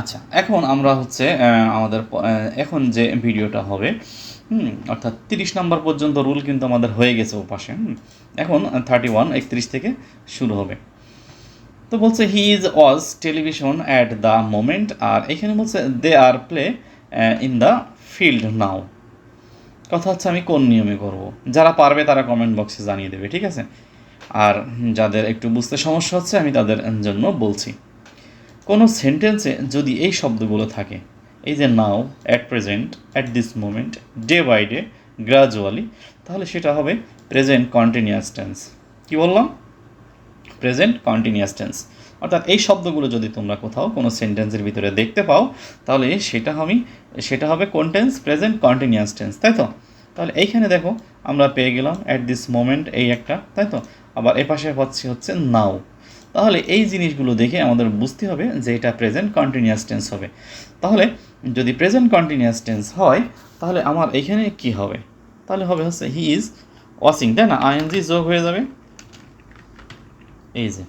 আচ্ছা, এখন আমরা হচ্ছে আমাদের এখন যে ভিডিওটা হবে, অর্থাৎ ৩০ নাম্বার পর্যন্ত রুল কিন্তু আমাদের হয়ে গেছে ওপাশে। এখন 31 31 থেকে শুরু হবে। তো বলছে he is was television at the moment, আর এখানে বলছে they are play in the field now. কথা হচ্ছে আমি কোন নিয়মে করব, যারা পারবে তারা কমেন্ট বক্সে জানিয়ে দেবে, ঠিক আছে? আর যাদের একটু বুঝতে সমস্যা হচ্ছে আমি তাদের জন্য বলছি। কোনো সেন্টেন্সে যদি এই শব্দগুলো থাকে, এই যে now, at present, at this moment, day by day, gradually, তাহলে সেটা হবে প্রেজেন্ট কন্টিনিউয়াস টেন্স। কী বললাম? Present continuous tense. অর্থাৎ এই শব্দগুলো যদি তোমরা কোথাও কোনো সেন্টেন্সের ভিতরে দেখতে পাও, তাহলে সেটা হবে কোন টেন্স? প্রেজেন্ট কন্টিনিউয়াস টেন্স, তাই তো? তাহলে এইখানে দেখো আমরা পেয়ে গেলাম অ্যাট দিস মোমেন্ট, এই একটা, তাই তো? আবার এপাশে হচ্ছে নাও। তাহলে এই জিনিসগুলো দেখে আমাদের বুঝতে হবে যে এটা প্রেজেন্ট কন্টিনিউয়াস টেন্স হবে। তাহলে যদি প্রেজেন্ট কন্টিনিউয়াস টেন্স হয়, তাহলে আমার এখানে কি হবে? তাহলে হবে হচ্ছে হি ইজ ওয়াচিং, তাই না? আইএনজি যোগ হয়ে যাবে, এই যে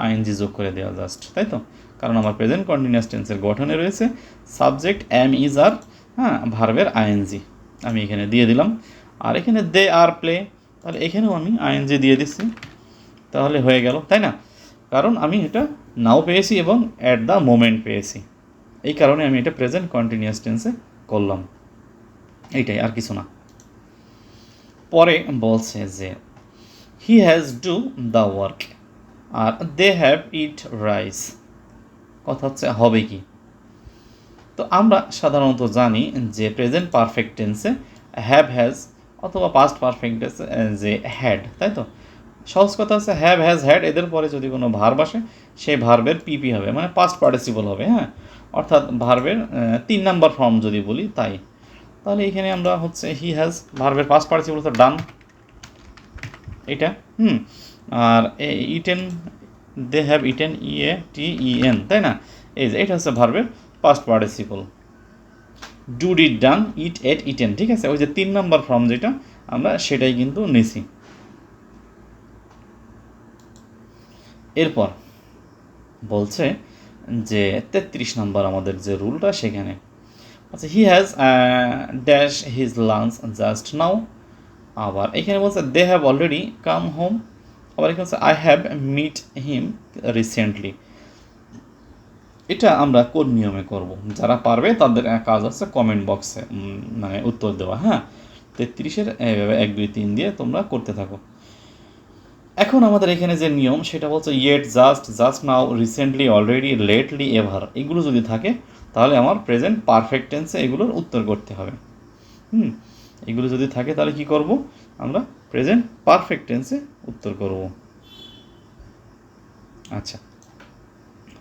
আইএনজি যোগ করে দেওয়া জাস্ট, তাই তো? কারণ আমার প্রেজেন্ট কন্টিনিউয়াস টেন্সের গঠনে রয়েছে সাবজেক্ট এম ইজ আর, ভার্বের আইএনজি আমি এখানে দিয়ে দিলাম। আর এখানে দে আর প্লে, তাহলে এখানেও আমি আইএনজি দিয়ে দিচ্ছি, তাহলে হয়ে গেল, তাই না? কারণ আমি এটা নাও পেয়েছি এবং অ্যাট দ্য মোমেন্ট পেয়েছি, এই কারণে আমি এটা প্রেজেন্ট কন্টিনিউয়াস টেন্সে করলাম, এইটাই, আর কিছু না। পরে বলছে যে he has do the work, আর দে হ্যাভ ইট রাইস। কথা হচ্ছে হবে কি? তো আমরা সাধারণত জানি যে প্রেজেন্ট পারফেক্ট টেন্সে হ্যাভ হ্যাজ অথবা পাস্ট পারফেক্ট টেন্সে যে হ্যাড, তাই তো? সহজ কথা হচ্ছে হ্যাভ হ্যাজ হ্যাড, এদের পরে যদি কোনো ভার্ব আসে সেই ভার্বের পিপি হবে, মানে পাস্ট পার্টিসিপল হবে, হ্যাঁ, অর্থাৎ ভার্বের ৩ নাম্বার ফর্ম যদি বলি তাই। তাহলে এখানে আমরা হচ্ছে হি হ্যাজ, ভার্বের পাস্ট পার্টিসিপল হচ্ছে ডান, এটা। আর ইটেন, দে হ্যাভ ইটেন, ইএটিইএন, তাই না? এই যে এটা হচ্ছে ভার্বের past participle. Do did done, it at eaten, ঠিক আছে? ওই যে ৩ নাম্বার ফর্ম যেটা আমরা সেটাই কিন্তু নিছি। এরপর বলছে যে ৩৩ নম্বর আমাদের যে রুলটা সেখানে, আচ্ছা he has dash his lunch just now. আবার এখানে বলছে they have already come home. আবার এখানে হচ্ছে I have meet him recently. এটা আমরা কোন নিয়মে করব? যারা পারবে তাদের কাজ হচ্ছে কমেন্ট বক্সে মানে উত্তর দেওয়া, হ্যাঁ। ৩৩-এর এইভাবে ১ ২ ৩ দিয়ে তোমরা করতে থাকো। এখন আমাদের এখানে যে নিয়ম সেটা বলছে yet, just, just now, recently, already, lately, ever, এগুলো যদি থাকে তাহলে আমার প্রেজেন্ট পারফেক্ট টেন্সে এগুলোর উত্তর করতে হবে। এগুলো যদি থাকে তাহলে কি করব? আমরা প্রেজেন্ট পারফেক্ট টেন্সে উত্তর করব। আচ্ছা,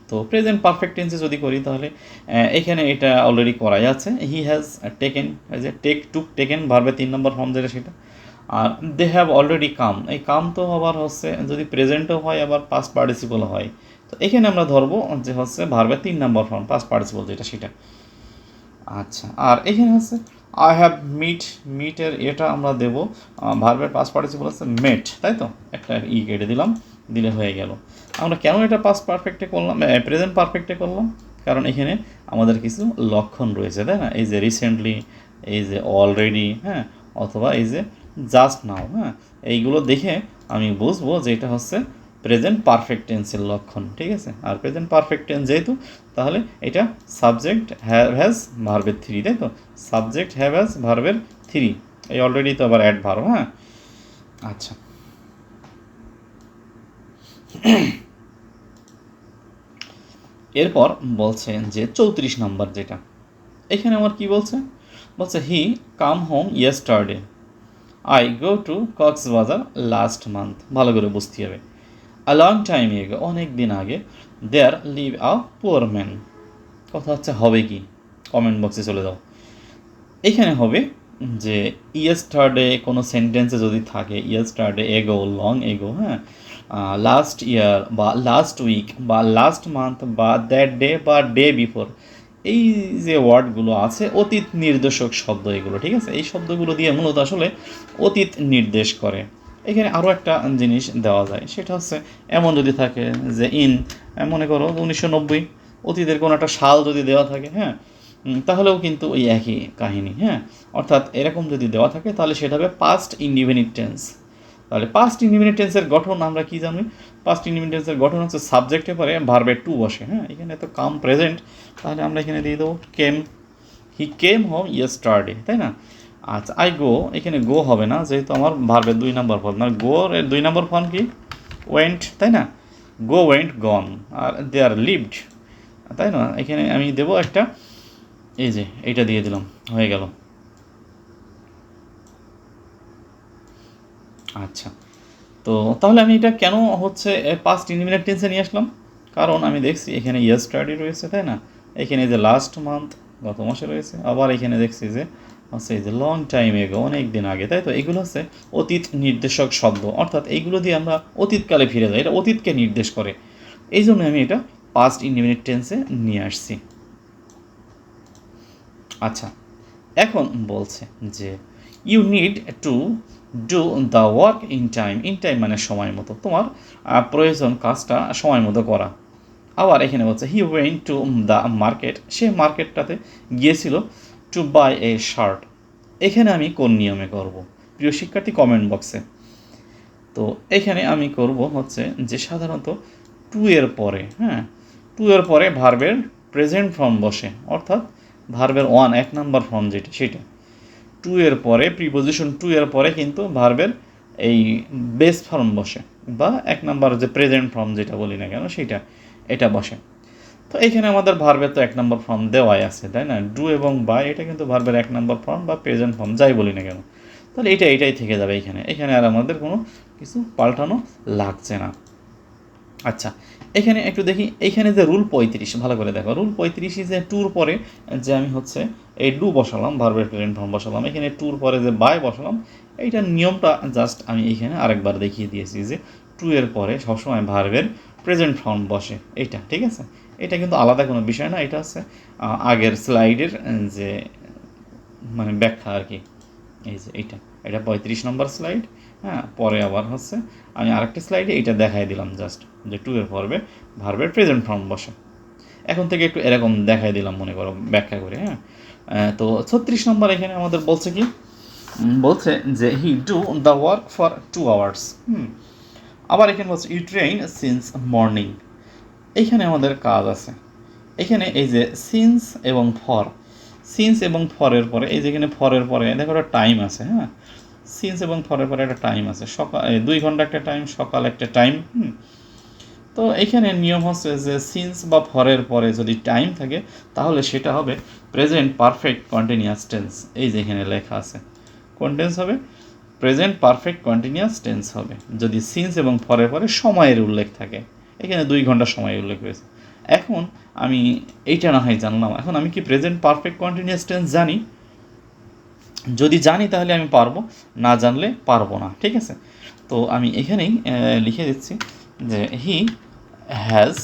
তো প্রেজেন্ট পারফেক্ট টেন্সে যদি করি তাহলে এখানে এটা অলরেডি করাই আছে, হি হ্যাজ টেকেন, যে টুক টেকেন ভার্বের ৩ নম্বর ফর্ম যেটা সেটা। আর দে হ্যাভ অলরেডি কাম, এই কাম তো আবার হচ্ছে যদি প্রেজেন্টও হয় আবার পাস্ট পার্টিসিপল হয়, তো এখানে আমরা ধরবো যে হচ্ছে ভার্বের ৩ নম্বর ফর্ম পাস্ট পার্টিসিপল যেটা সেটা। আচ্ছা, আর এখানে হচ্ছে আই হ্যাভ মিটের এটা আমরা দেবো ভার্বের পাস্ট পার্টিসিপল হচ্ছে মেট, তাই তো? একটা কেটে দিলাম, দিলে হয়ে গেল। আমরা কেন এটা পাস্ট পারফেক্টে করলাম, প্রেজেন্ট পারফেক্টে করলাম? কারণ এখানে আমাদের কিছু লক্ষণ রয়েছে, তাই না? এই যে রিসেন্টলি, এই যে অলরেডি, হ্যাঁ, অথবা এই যে জাস্ট নাও, হ্যাঁ, এইগুলো দেখে আমি বুঝবো যে এটা হচ্ছে প্রেজেন্ট পারফেক্ট টেন্সের লক্ষণ, ঠিক আছে? আর প্রেজেন্ট পারফেক্ট টেন্স যেহেতু, তাহলে এটা সাবজেক্ট হ্যাজ ভার্বের 3, তাই তো? সাবজেক্ট হ্যাজ ভার্বের 3, এই অলরেডি তো আবার অ্যাড ভার্ব, হ্যাঁ। আচ্ছা, এরপর বলছে যে ৩৪ নম্বর যেটা, এখানে আমার কি বলছে? বলছে he come home yesterday, I go to Cox's Bazar last month. ভালো করে বুঝতে হবে। আ লং টাইম এগো, অনেক দিন আগে, there live a poor man. কথা হচ্ছে হবে কি? কমেন্ট বক্সে চলে যাও। এখানে হবে যে ইয়েস্টারডে কোনো সেন্টেন্সে যদি থাকে ইয়েস্টারডে, এগো, লং এগো, হ্যাঁ, লাস্ট ইয়ার বা লাস্ট উইক বা লাস্ট মান্থ বা দ্যাট ডে বা ডে বিফোর, এই যে ওয়ার্ডগুলো আছে অতীত নির্দেশক শব্দ এগুলো, ঠিক আছে? এই শব্দগুলো দিয়ে মূলত আসলে অতীত নির্দেশ করে। এখানে আরও একটা জিনিস দেওয়া যায়, সেটা হচ্ছে এমন যদি থাকে যে মনে করো 1990, অতীতের কোনো একটা সাল যদি দেওয়া থাকে, হ্যাঁ, তাহলেও কিন্তু ওই একই কাহিনী, হ্যাঁ। অর্থাৎ এরকম যদি দেওয়া থাকে তাহলে সেটা হবে পাস্ট ইনডিফিনিট টেন্স। তাহলে পাস্ট ইনডিফিনিট টেন্সের গঠন আমরা কি জানি? পাস্ট ইনডিফিনিট টেন্সের গঠন হচ্ছে সাবজেক্টের পরে ভার্বের টু বসে, হ্যাঁ। এখানে তো কাম প্রেজেন্ট, তাহলে আমরা এখানে দিয়ে দেবো কেম, হি কেম হোম ইয়েস্টারডে, তাই না? আচ্ছা, আই গো, এখানে গো হবে না যেহেতু আমার ভার্বের 2 নম্বর ফর্ম, মানে গো এর 2 নম্বর ফর্ম কি? ওয়েন্ট, তাই না? গো ওয়েন্ট গন, আর দে আর লিভড, তাই না? এখানে আমি দেবো একটা, এই যে এইটা দিয়ে দিলাম, হয়ে গেল। আচ্ছা, তো তাহলে আমি এটা কেন হচ্ছে পাস্ট ইনডিফিনিট টেন্সে নিয়ে আসলাম? কারণ আমি দেখছি এখানে ইয়েস্টারডে রয়েছে, তাই না? এখানে যে লাস্ট মান্থ, গত মাসে রয়েছে, আবার এখানে দেখছি যে হচ্ছে এই যে লং টাইম এগো, অনেক দিন আগে, তাই তো? এগুলো হচ্ছে অতীত নির্দেশক শব্দ, অর্থাৎ এইগুলো দিয়ে আমরা অতীতকালে ফিরে যাই, এটা অতীতকে নির্দেশ করে। এই জন্য আমি এটা পাস্ট ইনডিফিনিট টেন্সে নিয়ে আসছি। আচ্ছা, এখন বলছে যে you need to do the work in time. In time মানে সময় মতো, তোমার প্রয়োজন কাজটা সময় মতো করা। আবার এখানে বলছে he went to the market, সে মার্কেটটাতে গিয়েছিল টু বাই এ শার্ট। এখানে আমি কোন নিয়মে করব? প্রিয় শিক্ষার্থী কমেন্ট বক্সে। তো এখানে আমি করব হচ্ছে যে সাধারণত টু এর পরে, হ্যাঁ, টু এর পরে ভার্বের প্রেজেন্ট ফর্ম বসে, অর্থাৎ ভার্বের ওয়ান, 1 নাম্বার ফর্ম যেটা, সেটা টু এর পরে, প্রিপোজিশন টু এর পরে কিন্তু ভার্বের এই বেস ফর্ম বসে, বা 1 নাম্বার যে প্রেজেন্ট ফর্ম যেটা বলি না কেন সেটা, এটা বসে। তো এখানে আমাদের ভার্বের তো 1 নম্বর ফর্ম দেওয়াই আছে, তাই না? ডু এবং বাই, এটা কিন্তু ভার্বের 1 নম্বর ফর্ম বা প্রেজেন্ট ফর্ম, যাই বলি না কেন। তাহলে এটাই থেকে যাবে এখানে, এখানে আর আমাদের কোনো কিছু পাল্টানো লাগছে না। আচ্ছা, এখানে একটু দেখি, এইখানে যে রুল 35, ভালো করে দেখো, রুল 35 যে টুর পরে যে আমি হচ্ছে এই ডু বসালাম, ভার্বের প্রেজেন্ট ফর্ম বসালাম, এখানে টুর পরে যে বাই বসালাম, এইটার নিয়মটা জাস্ট আমি এইখানে আরেকবার দেখিয়ে দিয়েছি যে টু এর পরে সবসময় ভার্বের প্রেজেন্ট ফর্ম বসে, এইটা ঠিক আছে। এটা কিন্তু আলাদা কোনো বিষয় না, এটা হচ্ছে আগের স্লাইডের যে মানে ব্যাখ্যা আর কি। এই যে এইটা, এটা 35 নম্বর স্লাইড, হ্যাঁ। পরে আবার হচ্ছে আমি আরেকটা স্লাইডে এইটা দেখাই দিলাম জাস্ট, যে টু এর পর্বে ভার্বের প্রেজেন্ট ফর্ম বসে। এখন থেকে একটু এরকম দেখাই দিলাম মনে করো ব্যাখ্যা করে, হ্যাঁ। তো 36 নম্বর এখানে আমাদের বলছে কি? বলছে যে he do the work for 2 hours. আবার এখানে বলছে ইউ ট্রেইন সিন্স মর্নিং। এইখানে আমাদের কাজ আছে, এখানে এই যে সিন্স এবং ফর, সিন্স এবং ফরের পরে, এই যেখানে ফরের পরে দেখো একটা টাইম আছে, হ্যাঁ। সিন্স এবং ফরের পরে একটা টাইম আছে, সকাল 2 ঘন্টা একটা টাইম, সকাল একটা টাইম। তো এখানে নিয়ম হচ্ছে যে সিন্স বা ফরের পরে যদি টাইম থাকে তাহলে সেটা হবে প্রেজেন্ট পারফেক্ট কন্টিনিউয়াস টেন্স। এই যে এখানে লেখা আছে, কোন টেন্স হবে? প্রেজেন্ট পারফেক্ট কন্টিনিউয়াস টেন্স হবে যদি সিন্স এবং ফরের পরে সময়ের উল্লেখ থাকে। এখানে 2 ঘন্টা সময়ের উল্লেখ রয়েছে। এখন আমি এইটা না হয় জানলাম, এখন আমি কি প্রেজেন্ট পারফেক্ট কন্টিনিউয়াস টেন্স জানি? যদি জানি তাহলে আমি পারবো, না জানলে পারবো না, ঠিক আছে। তো আমি এখানেই লিখে দিচ্ছি যে হি হ্যাজ,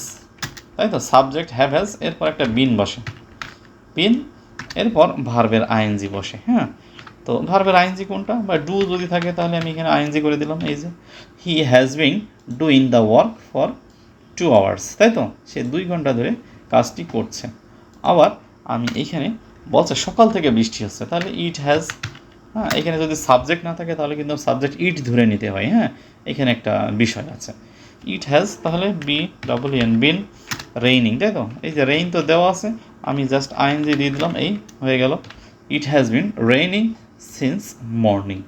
তাই তো, সাবজেক্ট হ্যাভ হ্যাজ, এরপর একটা বিন বসে, বিন, এরপর ভার্বের আইএনজি বসে, হ্যাঁ। তো ভার্বের আইএনজি কোনটা? বা ডু যদি থাকে তাহলে আমি এখানে আইএনজি করে দিলাম, এই যে he has been doing the work for 2 hours, তাই তো, সে 2 ঘন্টা ধরে কাজটি করছে। আবার আমি এইখানে বলছে সকাল থেকে বৃষ্টি হচ্ছে, তাহলে ইট হ্যাজ, হ্যাঁ। এখানে যদি সাবজেক্ট না থাকে তাহলে কিন্তু সাবজেক্ট ইট ধরে নিতে হয়, হ্যাঁ। এখানে একটা বিষয় আছে, ইট হ্যাজ, তাহলে B double N, been raining, তাই তো। এই যে রেইন তো দেওয়া আছে, আমি জাস্ট আইএনজি দিয়ে দিলাম, এই হয়ে গেল, it has been raining since morning.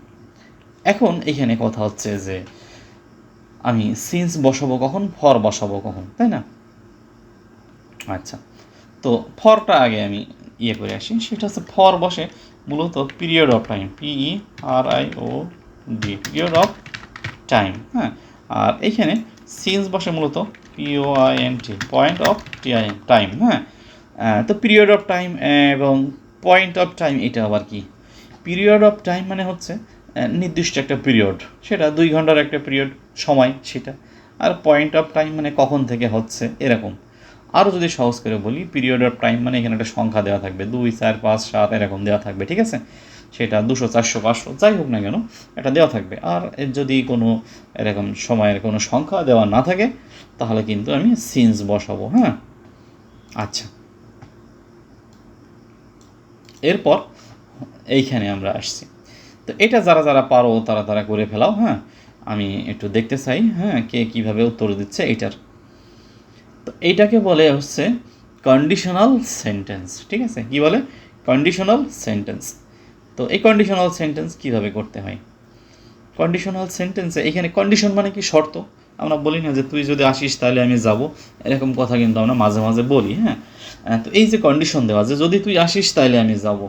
এখন এখানে কথা হচ্ছে যে আমি সিন্স বসাবো কখন, ফর বসাবো কখন, তাই না? আচ্ছা, তো ফরটা আগে আমি ইয়ে করে আসি, সেটা হচ্ছে ফর বসে মূলত period of time, PERIOD, period of time, হ্যাঁ। আর এইখানে সিন্স বসে মূলত POINT, পয়েন্ট অফ টাইম, হ্যাঁ। তো পিরিয়ড অফ টাইম এবং পয়েন্ট অফ টাইম, এটা আবার কি? পিরিয়ড অফ টাইম মানে হচ্ছে নির্দিষ্ট একটা পিরিয়ড, সেটা 2 ঘন্টার একটা পিরিয়ড সময় সেটা। আর পয়েন্ট অফ টাইম মানে কখন থেকে হচ্ছে, এরকম। আরও যদি সহজ করে বলি, পিরিয়ড অফ টাইম মানে এখানে একটা সংখ্যা দেওয়া থাকবে, 2, 4, 5, 7 এরকম দেওয়া থাকবে, ঠিক আছে। সেটা 200, 400, 500 যাই হোক না কেন, এটা দেওয়া থাকবে। আর যদি কোনো এরকম সময়ের কোনো সংখ্যা দেওয়া না থাকে তাহলে কিন্তু আমি সিন্স বসাবো, হ্যাঁ। আচ্ছা, এরপর এইখানে আমরা আসছি। তো এটা যারা যারা পারো তারা তারা করে ফেলাও। হ্যাঁ, আমি একটু দেখতে চাই হ্যাঁ কে কীভাবে উত্তর দিচ্ছে এইটার। তো এইটাকে বলে হচ্ছে কন্ডিশনাল সেন্টেন্স। ঠিক আছে, কি বলে? Conditional sentence. তো এই কন্ডিশনাল সেন্টেন্স কীভাবে করতে হয়? কন্ডিশনাল সেন্টেন্সে এখানে কন্ডিশন মানে কি? শর্ত। আমরা বলি না যে তুই যদি আসিস তাহলে আমি যাব, এরকম কথা কিন্তু আমরা মাঝে মাঝে বলি। হ্যাঁ, তো এই যে কন্ডিশন দেওয়া যে যদি তুই আসিস তাহলে আমি যাব,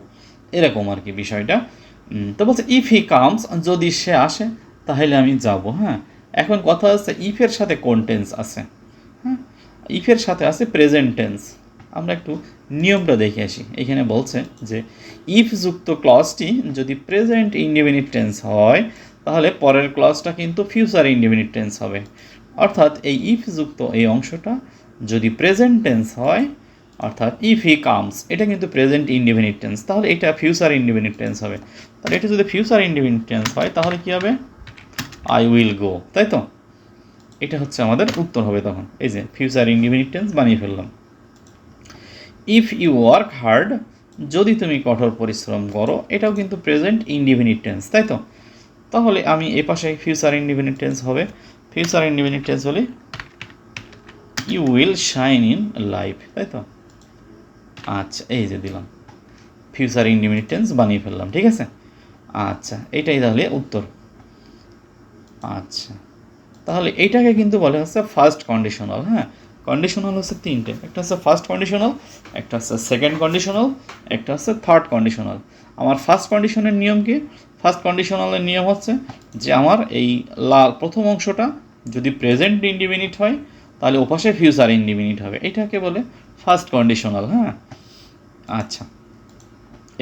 এরকম আর কি বিষয়টা। তো বলছে ইফ হি কামস, যদি সে আসে তাহলে আমি যাব। হ্যাঁ, এখন কথা হচ্ছে ইফের সাথে কোন টেন্স আছে? হ্যাঁ, ইফের সাথে আছে প্রেজেন্ট টেন্স। আমরা একটু নিয়মটা দেখে আসি। এখানে বলছে যে ইফ যুক্ত ক্লজটি যদি প্রেজেন্ট ইনডিফিনিট টেন্স হয় তাহলে পরের ক্লজটা কিন্তু ফিউচার ইনডিফিনিট টেন্স হবে। অর্থাৎ এই ইফ যুক্ত এই অংশটা যদি প্রেজেন্ট টেন্স হয়, অর্থাৎ ইফ হি কামস, এটা কিন্তু প্রেজেন্ট ইনডিফিনিট টেন্স, তাহলে এটা ফিউচার ইনডিফিনিট টেন্স হবে। তাহলে এটা যদি ফিউচার ইনডিফিনিট টেন্স হয় তাহলে কী হবে? আই উইল গো, তাই তো? এটা হচ্ছে আমাদের উত্তর হবে তখন। এই যে ফিউচার ইনডিফিনিট টেন্স বানিয়ে ফেললাম। ইফ ইউ ওয়ার্ক হার্ড, যদি তুমি কঠোর পরিশ্রম করো, এটাও কিন্তু প্রেজেন্ট ইনডিফিনিট টেন্স, তাই তো? তাহলে আমি এ পাশে ফিউচার ইনডিফিনিট টেন্স হবে। ফিউচার ইনডিফিনিট টেন্স হলে you will shine in life, তাই তো? আচ্ছা, এই যে দিলাম ফিউচার ইনডিফিনিট টেন্স বানিয়ে ফেললাম। ঠিক আছে, আচ্ছা, এইটাই তাহলে উত্তর। আচ্ছা, তাহলে এইটাকে কিন্তু বলে হচ্ছে ফার্স্ট কন্ডিশনাল। হ্যাঁ, কন্ডিশনাল হচ্ছে তিনটে, একটা হচ্ছে ফার্স্ট কন্ডিশনাল, একটা হচ্ছে সেকেন্ড কন্ডিশনাল, একটা হচ্ছে থার্ড কন্ডিশনাল। আমার ফার্স্ট কন্ডিশনের নিয়ম কি? ফার্স্ট কন্ডিশনালের নিয়ম হচ্ছে যে আমার এই লাল প্রথম অংশটা যদি প্রেজেন্ট ইনডিফিনিট হয় তাহলে ওপাশে ফিউচার ইনডিফিনিট হবে, এটাকে বলে ফার্স্ট কন্ডিশনাল। হ্যাঁ, আচ্ছা,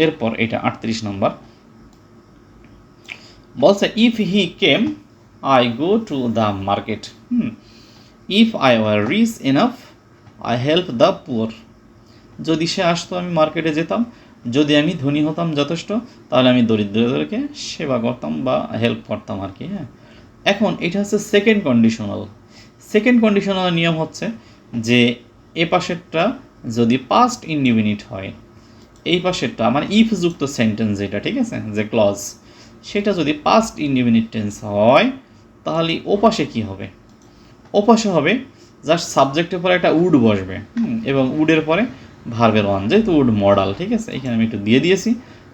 এরপর এটা 38 নম্বর বলছে if he came I go to the market. If I were rich enough I help the poor. যদি সে আসতো আমি মার্কেটে যেতাম, যদি আমি ধনী হতাম যথেষ্ট তাহলে আমি দরিদ্রদেরকে সেবা করতাম বা হেল্প করতাম আর কি। হ্যাঁ, এখন এটা হচ্ছে সেকেন্ড কন্ডিশনাল। সেকেন্ড কন্ডিশনাল নিয়ম হচ্ছে যে এ পাশেরটা যদি পাস্ট ইনডিফিনিট হয়, এই পাশেরটা মানে ইফ যুক্ত সেন্টেন্স যেটা, ঠিক আছে, যে ক্লজ, সেটা যদি পাস্ট ইনডিফিনিট টেন্স হয় তাহলে ও পাশে কী হবে? ও পাশে হবে জাস্ট সাবজেক্টের পরে একটা উড বসবে, এবং উডের পরে ভার্বের ওয়ান, যেহেতু উড মডাল। ঠিক আছে, এখানে আমি একটু দিয়ে দিয়েছি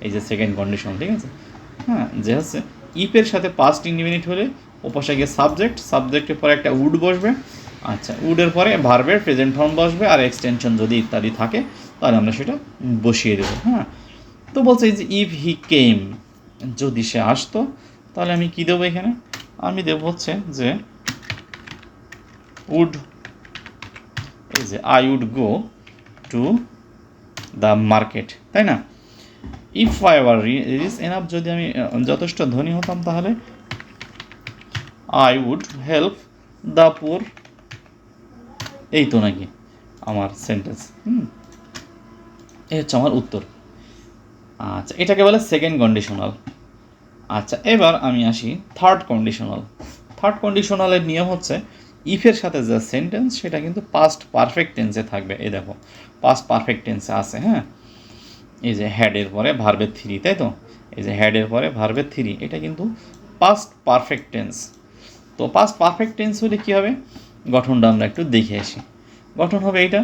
এই যে সেকেন্ড কন্ডিশন। ঠিক আছে, হ্যাঁ, যে হচ্ছে ইফের সাথে পাস্ট ইনডিফিনিট হলে ও পাশে গিয়ে সাবজেক্ট, সাবজেক্টের পরে একটা উড বসবে। আচ্ছা, উডের পরে ভার্বের প্রেজেন্ট ফর্ম বসবে, আর এক্সটেনশন যদি ইত্যাদি থাকে তাহলে আমরা সেটা বসিয়ে দেবো। হ্যাঁ, তো বলছে যে ইফ হি কেম, যদি সে আসতো তাহলে আমি কী দেবো এখানে? আমি দেবো হচ্ছে যে উড, এই যে I would go to the market, তাই না? If I were rich enough, যদি আমি যথেষ্ট ধনী হতাম তাহলে I would help the poor. এই তো নাকি আমার সেন্টেন্স। এই হচ্ছে আমার উত্তর। আচ্ছা, এটাকে বলে সেকেন্ড কন্ডিশনাল। আচ্ছা, এবার আমি আসি থার্ড কন্ডিশনাল। থার্ড কন্ডিশনালের নিয়ম হচ্ছে ইফের সাথে যে সেন্টেন্স সেটা কিন্তু পাস্ট পারফেক্ট টেন্সে থাকবে। এই দেখো পাস্ট পারফেক্ট টেন্সে আছে। হ্যাঁ, এই যে হ্যাডের পরে ভার্বের থ্রি, তাই তো? এই যে হ্যাডের পরে ভার্বের থ্রি, এটা কিন্তু পাস্ট পারফেক্ট টেন্স। তো পাস্ট পারফেক্ট টেন্স হলে কী হবে? গঠনটা আমরা একটু দেখে আসি। গঠন হবে এইটা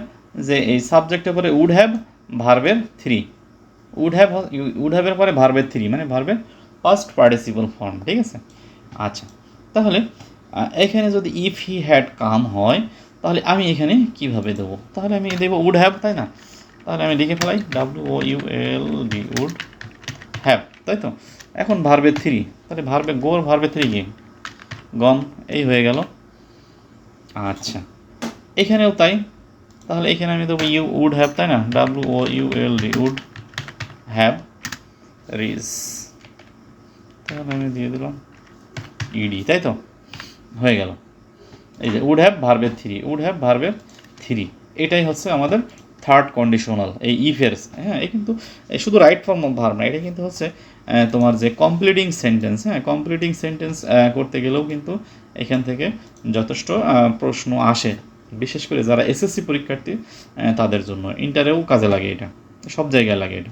যে এই সাবজেক্টের পরে উড হ্যাভ, ভার্বের থ্রি, উড হ্যাভের পরে ভার্বের থ্রি মানে ভার্বের ফার্স্ট পার্টিসিপল ফর্ম। ঠিক আছে, আচ্ছা, তাহলে এখানে যদি ইফ হি হ্যাড কাম হয় তাহলে আমি এখানে কিভাবে দেবো? তাহলে আমি দেবো উড হ্যাভ, তাই না? তাহলে আমি লিখে ফেলাই WOULD, উড হ্যাভ, তাই তো? এখন ভার্বের থ্রি, তাহলে ভার্বের থ্রি কি? গন, এই হয়ে গেল। আচ্ছা, এখানেও তাই, তাহলে এখানে আমি দেবো ইউ উড হ্যাভ, তাই না? WOULD, উড হ্যাভ রিচ, তাহলে আমি দিয়ে দিলাম ইডি, তাই তো? হয়ে গেল। এই যে উড হ্যাভ ভার্বের থ্রি, উড হ্যাভ ভার্বের থ্রি, এটাই হচ্ছে আমাদের থার্ড কন্ডিশনাল এই ইফের। হ্যাঁ, এই কিন্তু শুধু রাইট ফর্ম অফ ভার্ব না, এটা কিন্তু হচ্ছে তোমার যে কমপ্লিটিং সেন্টেন্স। হ্যাঁ, কমপ্লিটিং সেন্টেন্স করতে গেলেও কিন্তু এখান থেকে যথেষ্ট প্রশ্ন আসে। বিশেষ করে যারা এসএসসি পরীক্ষার্থী তাদের জন্য, ইন্টারেও কাজে লাগে এটা, সব জায়গায় লাগে এটা।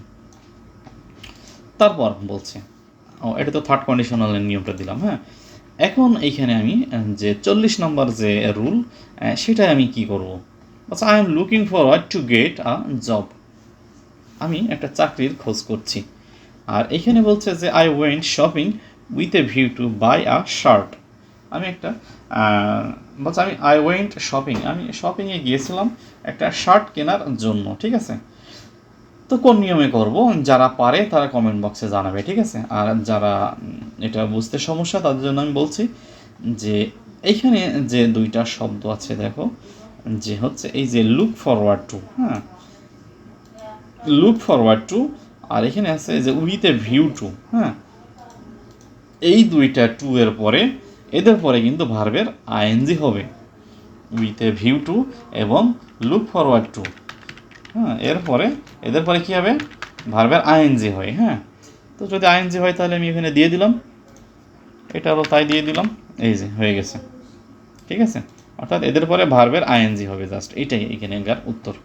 তারপর বলছে, এটা তো থার্ড কন্ডিশনালের নিয়মটা দিলাম, হ্যাঁ। এখন এইখানে আমি যে 40 নম্বর যে রুল, সেটাই আমি কি করব, আচ্ছা, I am looking forward to get a job. আমি একটা চাকরির খোঁজ করছি। আর এখানে বলছে যে I went shopping with a view to buy a shirt. আমি একটা বলছে আমি আই ওয়েন্ট শপিং, আমি শপিংয়ে গিয়েছিলাম একটা শার্ট কেনার জন্য, ঠিক আছে। তো কোন নিয়মে করব, যারা পারে তারা কমেন্ট বক্সে জানাবে, ঠিক আছে। আর যারা এটা বুঝতে সমস্যা তাদের জন্য আমি বলছি যে এইখানে যে দুইটা শব্দ আছে দেখো, যে হচ্ছে এই যে লুক ফরওয়ার্ড টু, হ্যাঁ, লুক ফরওয়ার্ড টু, আর এখানে আছে যে উইথ এ ভিউ টু, হ্যাঁ, এই দুইটা টু এর পরে, এদের পরে কিন্তু ভার্বের আইএনজি হবে, উইথ এ ভিউ টু এবং লুক ফরওয়ার্ড টু, হ্যাঁ, এরপরে এদের পরে কী হবে, ভার্বের আইএনজি হয়, হ্যাঁ। তো যদি আইএনজি হয় তাহলে আমি এখানে দিয়ে দিলাম, এটারও তাই দিয়ে দিলাম, এই যে হয়ে গেছে, ঠিক আছে। অর্থাৎ এদের পরে ভার্বের আইএনজি হবে, জাস্ট এটাই এখানকার উত্তর।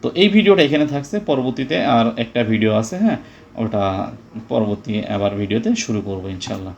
তো এই ভিডিওটা এখানে থাকছে, পরবর্তীতে আর একটা ভিডিও আছে, হ্যাঁ, ওটা পরবর্তী আবার ভিডিওতে শুরু করবো ইনশাল্লাহ।